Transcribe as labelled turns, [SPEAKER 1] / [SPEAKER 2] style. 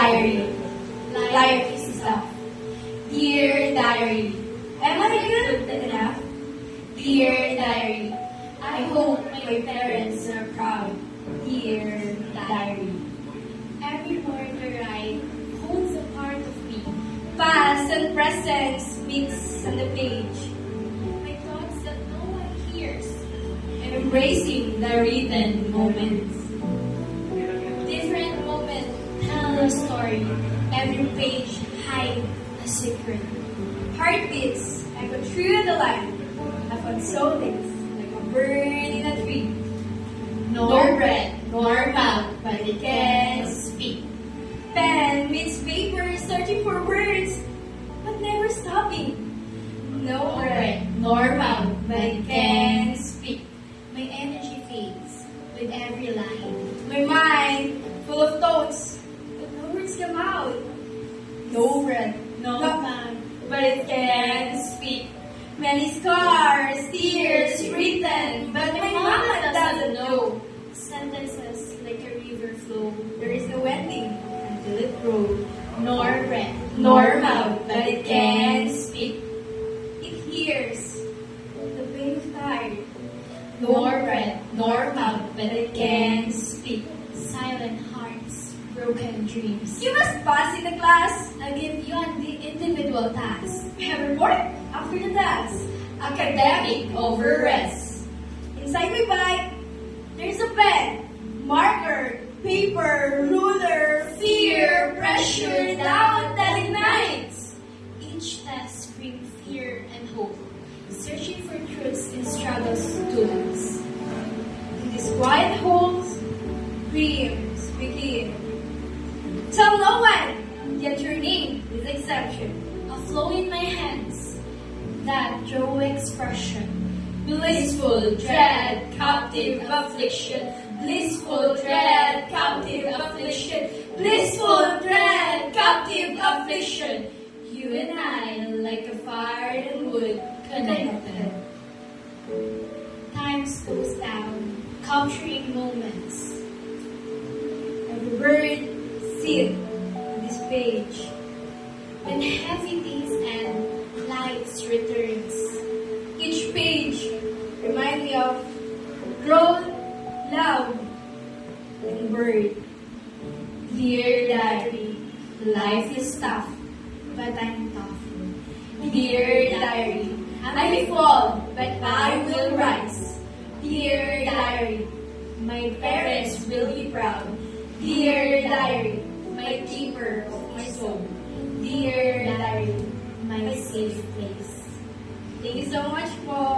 [SPEAKER 1] diary. Life is tough. Dear diary, am I good enough? Dear diary, I hope my parents are proud. Dear diary, every word I write holds a part of me. Past and present speaks on the page. My thoughts that no one hears. And embracing the written moments. Different moments tell a story. Every page hides a secret. Heartbeats echo through the land. I found solace like a bird in a tree. Nor breath, nor mouth, but it can speak. Pen meets paper, searching for words, but never stopping. No breath, nor mouth, but it can speak. My energy fades with every line. My mind full of thoughts, but no words come out. No breath, no mouth, but it can speak. Many scars, tears written, but my mama doesn't know. Sentences like a river flow. There is no ending until it grows. Nor breath, nor mouth, but it can speak. It hears the pain of tired. Nor breath, nor mouth, but it can speak. Silent hearts, broken dreams. You must pass in the class. I'll give you an individual task. We have a report after the task. Academic over rest. Inside my bag, there's a pen, marker, paper, ruler, fear, pressure, doubt that ignites. Each test brings fear and hope, searching for truths in struggles students. In these quiet holes, dreams begin. Tell no one, yet your name is exception. A flow in my hands, that draw expression. Blissful dread, captive affliction. Blissful dread, captive affliction. Blissful dread, captive affliction. You and I, like a fire and wood, connected. Time slows down, capturing moments. Every word seen on this page. When heavy days end, light returns. Each page reminds me of grown, loud, and bird. Dear diary, life is tough, but I'm tough. Dear diary, I may fall, but I will rise. Dear diary, my parents will be proud. Dear diary, my keeper of my soul. Dear diary, my safe place. Thank you so much po.